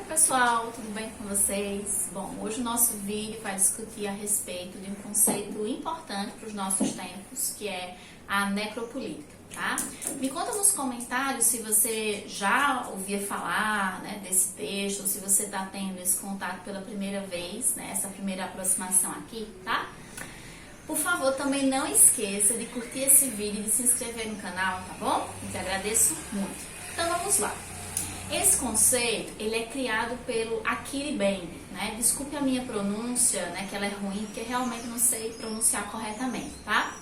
Pessoal, tudo bem com vocês? Bom, hoje o nosso vídeo vai discutir a respeito de um conceito importante para os nossos tempos, que é a necropolítica, tá? Me conta nos comentários se você já ouvia falar, né, desse texto, ou se você está tendo esse contato pela primeira vez, né, essa primeira aproximação aqui, tá? Por favor, também não esqueça de curtir esse vídeo e de se inscrever no canal, tá bom? Eu te agradeço muito. Então vamos lá. Esse conceito, ele é criado pelo Achille Mbembe, né? Desculpe a minha pronúncia, né, que ela é ruim, porque realmente não sei pronunciar corretamente, tá?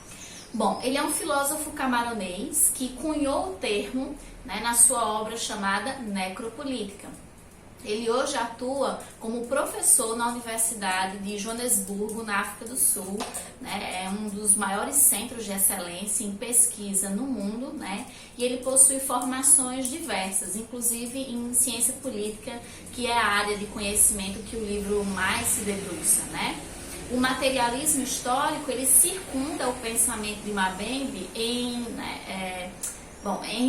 Bom, ele é um filósofo camaronês que cunhou o termo, né, na sua obra chamada Necropolítica. Ele hoje atua como professor na Universidade de Joanesburgo, na África do Sul, né? É um dos maiores centros de excelência em pesquisa no mundo, né? E ele possui formações diversas, inclusive em ciência política, que é a área de conhecimento que o livro mais se debruça, né? O materialismo histórico, ele circunda o pensamento de Mbembe em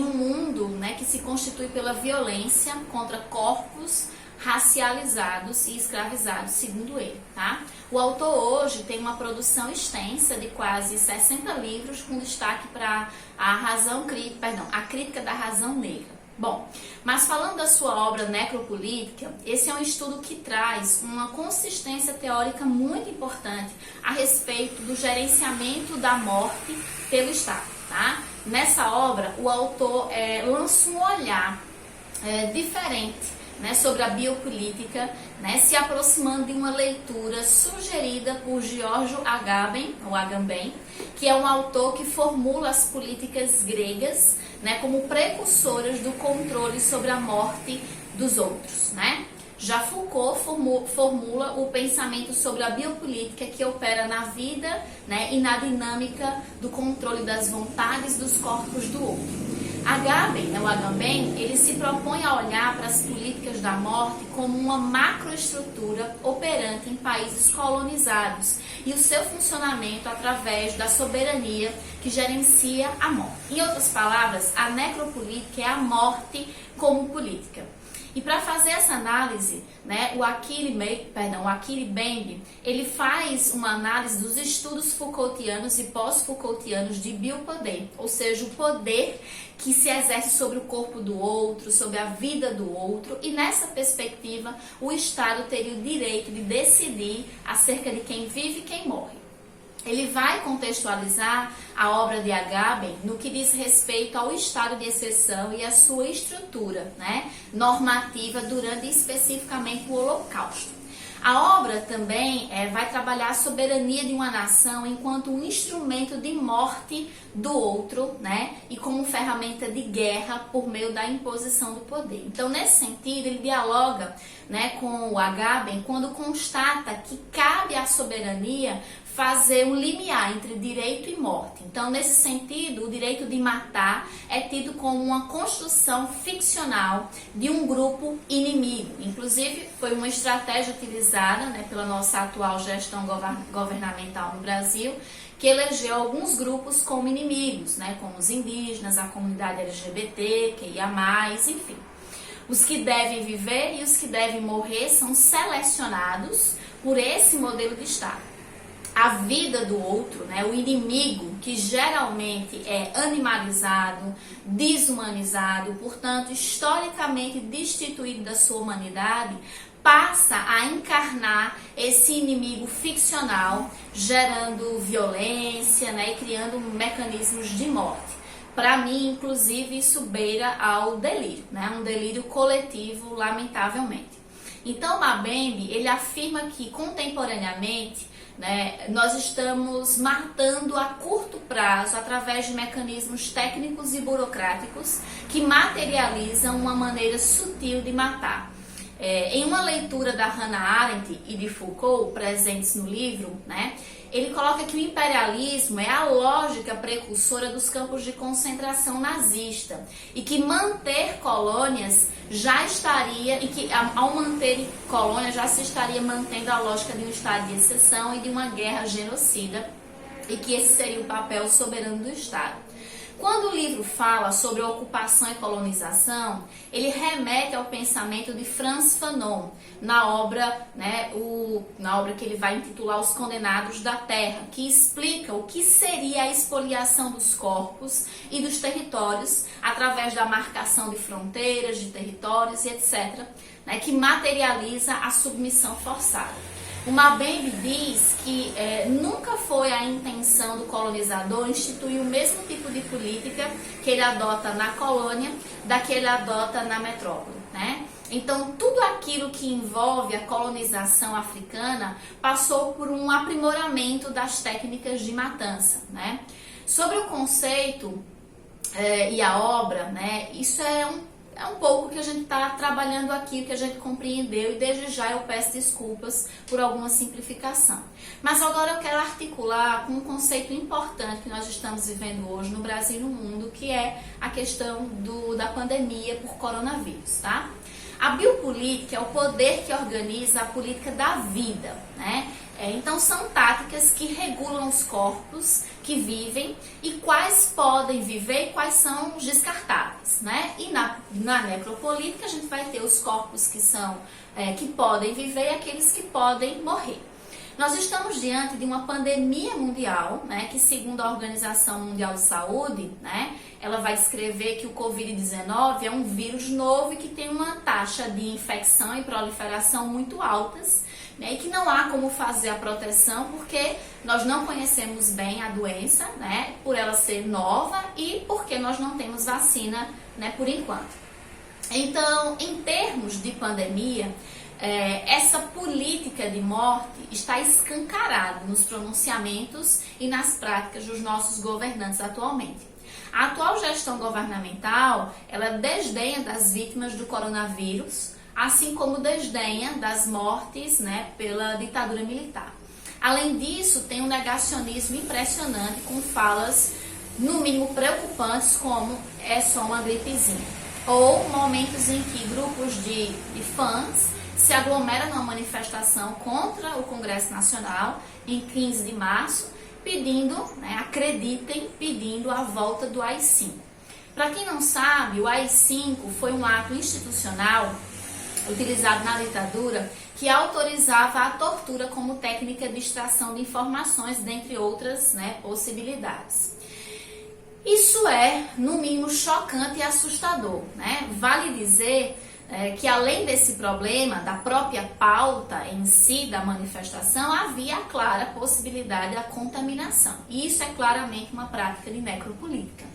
um mundo, né, que se constitui pela violência contra corpos racializados e escravizados, segundo ele, tá? O autor hoje tem uma produção extensa de quase 60 livros, com destaque para a crítica da razão negra. Bom, mas falando da sua obra Necropolítica, esse é um estudo que traz uma consistência teórica muito importante a respeito do gerenciamento da morte pelo Estado, tá? Nessa obra, o autor lança um olhar diferente, né, sobre a biopolítica, né, se aproximando de uma leitura sugerida por Giorgio Agamben, que é um autor que formula as políticas gregas, né, como precursoras do controle sobre a morte dos outros, né? Já Foucault formula o pensamento sobre a biopolítica que opera na vida, né, e na dinâmica do controle das vontades dos corpos do outro. Agamben, ele se propõe a olhar para as políticas da morte como uma macroestrutura operante em países colonizados e o seu funcionamento através da soberania que gerencia a morte. Em outras palavras, a necropolítica é a morte como política. E para fazer essa análise, né, o Achille Mbembe, ele faz uma análise dos estudos Foucaultianos e pós-Foucaultianos de biopoder, ou seja, o poder que se exerce sobre o corpo do outro, sobre a vida do outro, e nessa perspectiva, o Estado teria o direito de decidir acerca de quem vive e quem morre. Ele vai contextualizar a obra de Agamben no que diz respeito ao estado de exceção e a sua estrutura, né, normativa durante especificamente o Holocausto. A obra também vai trabalhar a soberania de uma nação enquanto um instrumento de morte do outro, né, e como ferramenta de guerra por meio da imposição do poder. Então, nesse sentido, ele dialoga, né, com o Agamben quando constata que cabe à soberania fazer um limiar entre direito e morte. Então, nesse sentido, o direito de matar é tido como uma construção ficcional de um grupo inimigo. Inclusive, foi uma estratégia utilizada, né, pela nossa atual gestão governamental no Brasil, que elegeu alguns grupos como inimigos, né, como os indígenas, a comunidade LGBT, QIA+, enfim. Os que devem viver e os que devem morrer são selecionados por esse modelo de Estado. A vida do outro, né, o inimigo, que geralmente é animalizado, desumanizado, portanto, historicamente destituído da sua humanidade, passa a encarnar esse inimigo ficcional, gerando violência, né, e criando mecanismos de morte. Para mim, inclusive, isso beira ao delírio, né, um delírio coletivo, lamentavelmente. Então, Mbembe, ele afirma que, contemporaneamente, né, nós estamos matando a curto prazo através de mecanismos técnicos e burocráticos que materializam uma maneira sutil de matar. Em uma leitura da Hannah Arendt e de Foucault, presentes no livro, né, ele coloca que o imperialismo é a lógica precursora dos campos de concentração nazista e que manter colônias já estaria, e que ao manter colônias já se estaria mantendo a lógica de um estado de exceção e de uma guerra genocida, e que esse seria o papel soberano do Estado. Quando o livro fala sobre ocupação e colonização, ele remete ao pensamento de Frantz Fanon, na obra, né, na obra que ele vai intitular Os Condenados da Terra, que explica o que seria a expoliação dos corpos e dos territórios através da marcação de fronteiras, de territórios e etc., né, que materializa a submissão forçada. O Mbembe diz que nunca foi a intenção do colonizador instituir o mesmo tipo de política que ele adota na colônia da que ele adota na metrópole, né? Então, tudo aquilo que envolve a colonização africana passou por um aprimoramento das técnicas de matança, né? Sobre o conceito e a obra, né? Isso é um pouco que a gente está trabalhando aqui, que a gente compreendeu, e desde já eu peço desculpas por alguma simplificação. Mas agora eu quero articular com um conceito importante que nós estamos vivendo hoje no Brasil e no mundo, que é a questão da pandemia por coronavírus, tá? A biopolítica é o poder que organiza a política da vida, né? Então são táticas que regulam os corpos que vivem e quais podem viver e quais são os descartáveis, né? E na necropolítica a gente vai ter os corpos que podem viver e aqueles que podem morrer. Nós estamos diante de uma pandemia mundial, né, que segundo a Organização Mundial de Saúde, né, ela vai descrever que o Covid-19 é um vírus novo e que tem uma taxa de infecção e proliferação muito altas, né, e que não há como fazer a proteção porque nós não conhecemos bem a doença, né, por ela ser nova e porque nós não temos vacina, né, por enquanto. Então, em termos de pandemia, essa política de morte está escancarada nos pronunciamentos e nas práticas dos nossos governantes atualmente. A atual gestão governamental, ela desdenha das vítimas do coronavírus, assim como desdenha das mortes, né, pela ditadura militar. Além disso, tem um negacionismo impressionante com falas, no mínimo preocupantes, como é só uma gripezinha. Ou momentos em que grupos de fãs se aglomeram numa manifestação contra o Congresso Nacional em 15 de março, pedindo, né, acreditem, pedindo a volta do AI-5. Para quem não sabe, o AI-5 foi um ato institucional utilizado na ditadura que autorizava a tortura como técnica de extração de informações, dentre outras, né, possibilidades. Isso é, no mínimo, chocante e assustador, né? Vale dizer que além desse problema, da própria pauta em si da manifestação, havia a clara possibilidade da contaminação. E isso é claramente uma prática de necropolítica.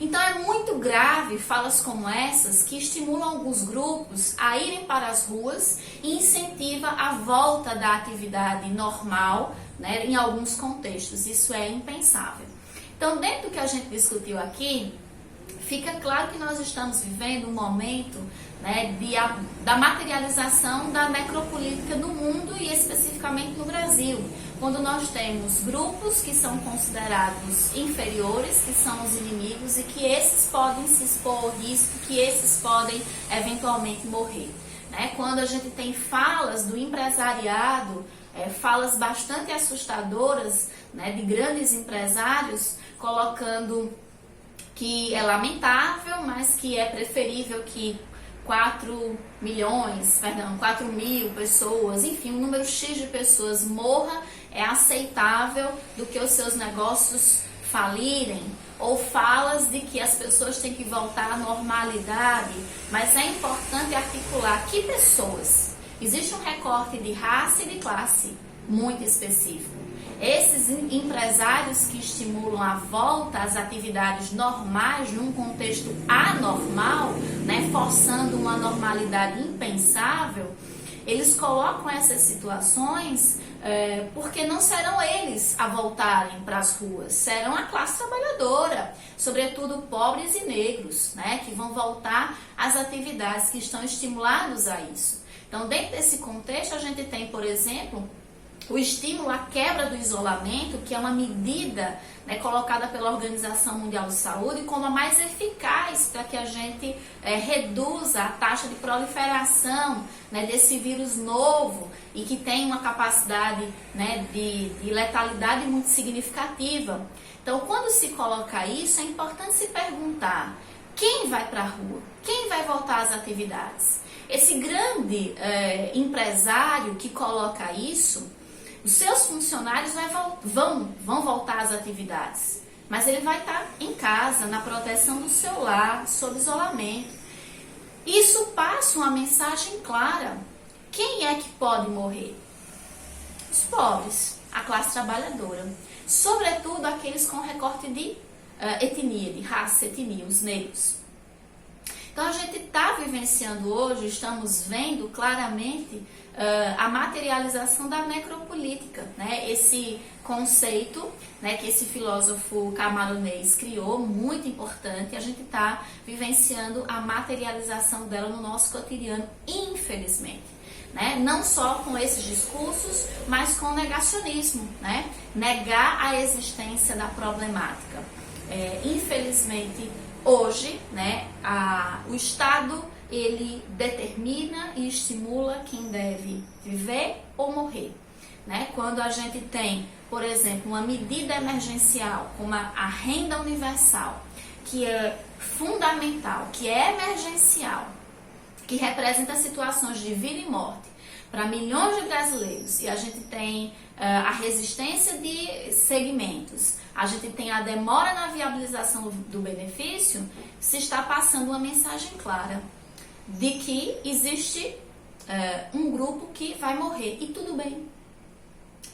Então é muito grave falas como essas que estimulam alguns grupos a irem para as ruas e incentiva a volta da atividade normal, né, em alguns contextos. Isso é impensável. Então, dentro do que a gente discutiu aqui, fica claro que nós estamos vivendo um momento, né, da materialização da necropolítica no mundo e especificamente no Brasil, quando nós temos grupos que são considerados inferiores, que são os inimigos e que esses podem se expor ao risco, que esses podem eventualmente morrer, né? Quando a gente tem falas do empresariado, falas bastante assustadoras, né, de grandes empresários colocando que é lamentável, mas que é preferível que 4 mil pessoas, enfim, um número X de pessoas morra, é aceitável do que os seus negócios falirem, ou falas de que as pessoas têm que voltar à normalidade, mas é importante articular que pessoas. Existe um recorte de raça e de classe muito específico. Esses empresários que estimulam a volta às atividades normais num contexto anormal, né, forçando uma normalidade impensável, eles colocam essas situações porque não serão eles a voltarem para as ruas, serão a classe trabalhadora, sobretudo pobres e negros, né, que vão voltar às atividades que estão estimulados a isso. Então, dentro desse contexto, a gente tem, por exemplo, o estímulo à quebra do isolamento, que é uma medida, né, colocada pela Organização Mundial de Saúde como a mais eficaz para que a gente reduza a taxa de proliferação, né, desse vírus novo e que tem uma capacidade, né, de letalidade muito significativa. Então, quando se coloca isso, é importante se perguntar: quem vai para a rua? Quem vai voltar às atividades? Esse grande empresário que coloca isso, os seus funcionários vão voltar às atividades, mas ele vai estar em casa, na proteção do seu lar, sob isolamento. Isso passa uma mensagem clara: quem é que pode morrer? Os pobres, a classe trabalhadora, sobretudo aqueles com recorte de etnia, de raça, etnia, os negros. Então a gente está vivenciando hoje, estamos vendo claramente a materialização da necropolítica, né? Esse conceito, né, que esse filósofo camaronês criou, muito importante, a gente está vivenciando a materialização dela no nosso cotidiano, infelizmente. Né? Não só com esses discursos, mas com o negacionismo, né? Negar a existência da problemática. Infelizmente, hoje, né, o Estado, ele determina e estimula quem deve viver ou morrer. Né? Quando a gente tem, por exemplo, uma medida emergencial, como a renda universal, que é fundamental, que é emergencial, que representa situações de vida e morte para milhões de brasileiros, e a gente tem a resistência de segmentos, a gente tem a demora na viabilização do benefício, se está passando uma mensagem clara de que existe um grupo que vai morrer, e tudo bem,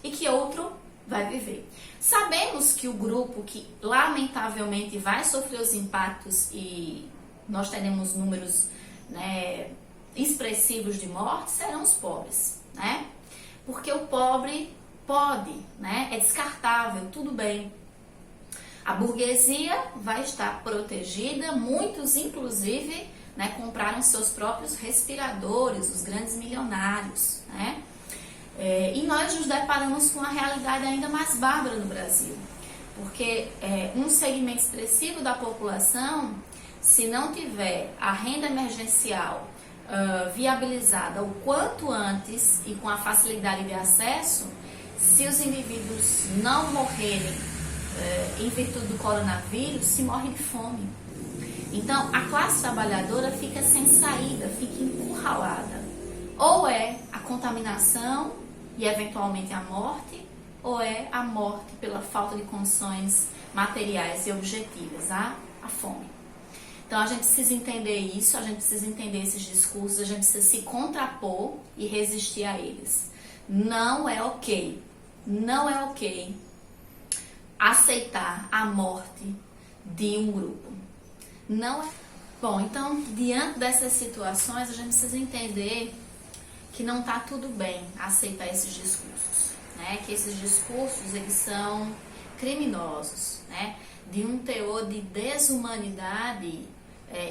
e que outro vai viver. Sabemos que o grupo que lamentavelmente vai sofrer os impactos, e nós teremos números, né, expressivos de morte, serão os pobres, né? Porque o pobre pode, né? É descartável, tudo bem. A burguesia vai estar protegida, muitos inclusive, né, compraram seus próprios respiradores, os grandes milionários, né? E nós nos deparamos com uma realidade ainda mais bárbara no Brasil, porque um segmento expressivo da população, se não tiver a renda emergencial viabilizada o quanto antes e com a facilidade de acesso, se os indivíduos não morrerem em virtude do coronavírus, se morrem de fome. Então, a classe trabalhadora fica sem saída, fica encurralada. Ou é a contaminação e eventualmente a morte, ou é a morte pela falta de condições materiais e objetivas, a fome. Então, a gente precisa entender isso, a gente precisa entender esses discursos, a gente precisa se contrapor e resistir a eles. Não é ok aceitar a morte de um grupo. Não é. Bom, então, diante dessas situações, a gente precisa entender que não está tudo bem aceitar esses discursos, né? Que esses discursos, eles são criminosos, né? De um teor de desumanidade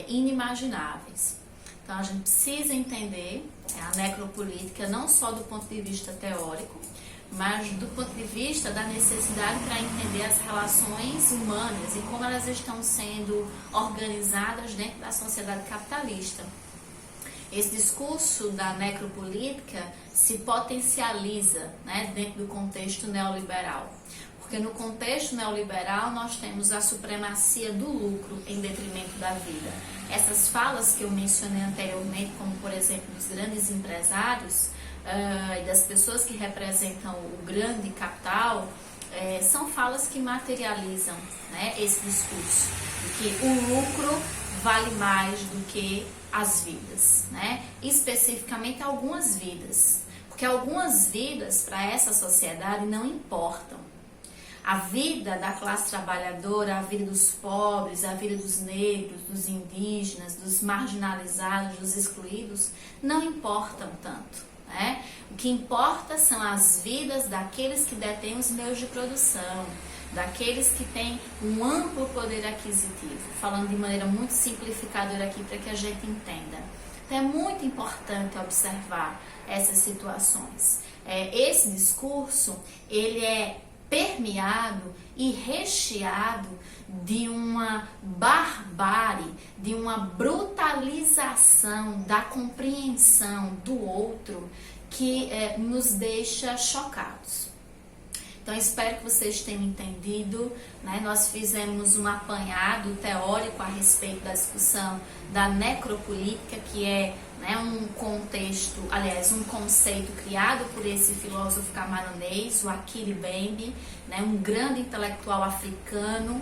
inimagináveis. Então a gente precisa entender a necropolítica não só do ponto de vista teórico, mas do ponto de vista da necessidade para entender as relações humanas e como elas estão sendo organizadas dentro da sociedade capitalista. Esse discurso da necropolítica se potencializa, né, dentro do contexto neoliberal. Porque no contexto neoliberal nós temos a supremacia do lucro em detrimento da vida. Essas falas que eu mencionei anteriormente, como por exemplo dos grandes empresários e das pessoas que representam o grande capital, são falas que materializam, né, esse discurso de que o lucro vale mais do que as vidas, né? Especificamente algumas vidas, porque algumas vidas para essa sociedade não importam. A vida da classe trabalhadora, a vida dos pobres, a vida dos negros, dos indígenas, dos marginalizados, dos excluídos, não importam tanto, né? O que importa são as vidas daqueles que detêm os meios de produção, daqueles que têm um amplo poder aquisitivo, falando de maneira muito simplificadora aqui para que a gente entenda. Então é muito importante observar essas situações. Esse discurso, ele é permeado e recheado de uma barbárie, de uma brutalização da compreensão do outro que nos deixa chocados. Então, espero que vocês tenham entendido, né? Nós fizemos um apanhado teórico a respeito da discussão da necropolítica, que é, né, um contexto, aliás, um conceito criado por esse filósofo camaronês, o Achille Mbembe, né, um grande intelectual africano,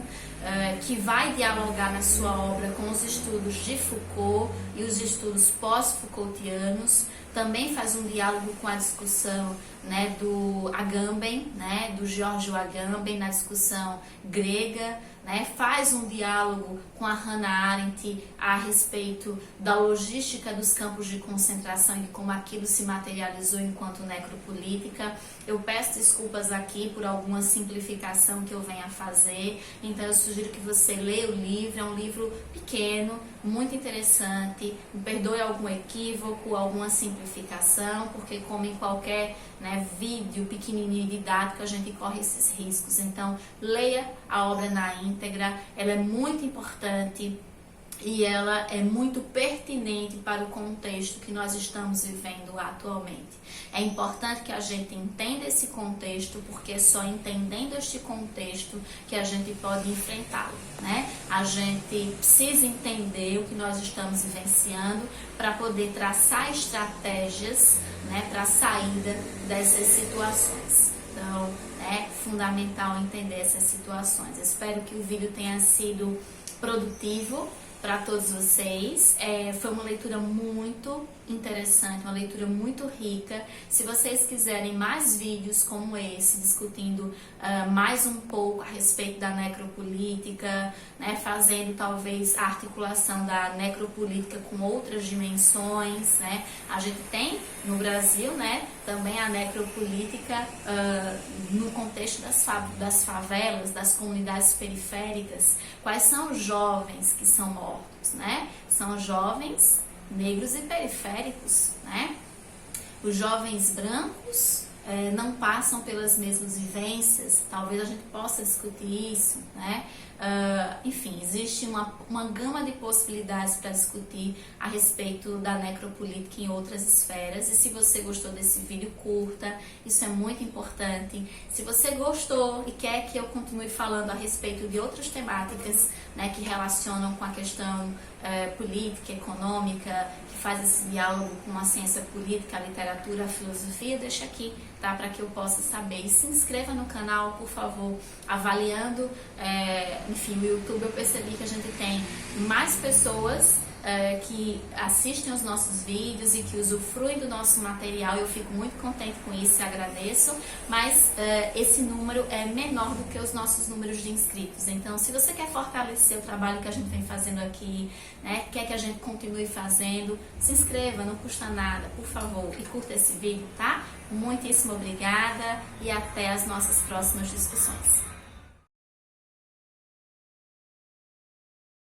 que vai dialogar na sua obra com os estudos de Foucault e os estudos pós-Foucaultianos. Também faz um diálogo com a discussão, né, do Agamben, né, do Giorgio Agamben, na discussão grega, né, faz um diálogo com a Hannah Arendt a respeito da logística dos campos de concentração e como aquilo se materializou enquanto necropolítica. Eu peço desculpas aqui por alguma simplificação que eu venha a fazer, então eu sugiro que você leia o livro. É um livro pequeno, muito interessante. Me perdoe algum equívoco, alguma simplificação, porque como em qualquer, né, vídeo pequenininho didático, a gente corre esses riscos. Então, leia a obra na íntegra, ela é muito importante e ela é muito pertinente para o contexto que nós estamos vivendo atualmente. É importante que a gente entenda esse contexto, porque é só entendendo este contexto que a gente pode enfrentá-lo, né? A gente precisa entender o que nós estamos vivenciando para poder traçar estratégias, né, para a saída dessas situações. Então, é fundamental entender essas situações. Eu espero que o vídeo tenha sido produtivo para todos vocês. Foi uma leitura muito interessante, uma leitura muito rica. Se vocês quiserem mais vídeos como esse, discutindo mais um pouco a respeito da necropolítica, né, fazendo talvez a articulação da necropolítica com outras dimensões, né? A gente tem no Brasil, né, também a necropolítica no contexto das favelas, das comunidades periféricas. Quais são os jovens que são mortos, né? São jovens negros e periféricos, né? Os jovens brancos não passam pelas mesmas vivências. Talvez a gente possa discutir isso, né? Enfim, existe uma gama de possibilidades para discutir a respeito da necropolítica em outras esferas. E se você gostou desse vídeo, curta, isso é muito importante. Se você gostou e quer que eu continue falando a respeito de outras temáticas, né, que relacionam com a questão política, econômica, que faz esse diálogo com a ciência política, a literatura, a filosofia, deixa aqui, tá? Para que eu possa saber. E se inscreva no canal, por favor, avaliando. Enfim, no YouTube eu percebi que a gente tem mais pessoas que assistem os nossos vídeos e que usufruem do nosso material. Eu fico muito contente com isso e agradeço, mas esse número é menor do que os nossos números de inscritos. Então, se você quer fortalecer o trabalho que a gente vem fazendo aqui, né, quer que a gente continue fazendo, se inscreva, não custa nada, por favor, e curta esse vídeo, tá? Muitíssimo obrigada e até as nossas próximas discussões.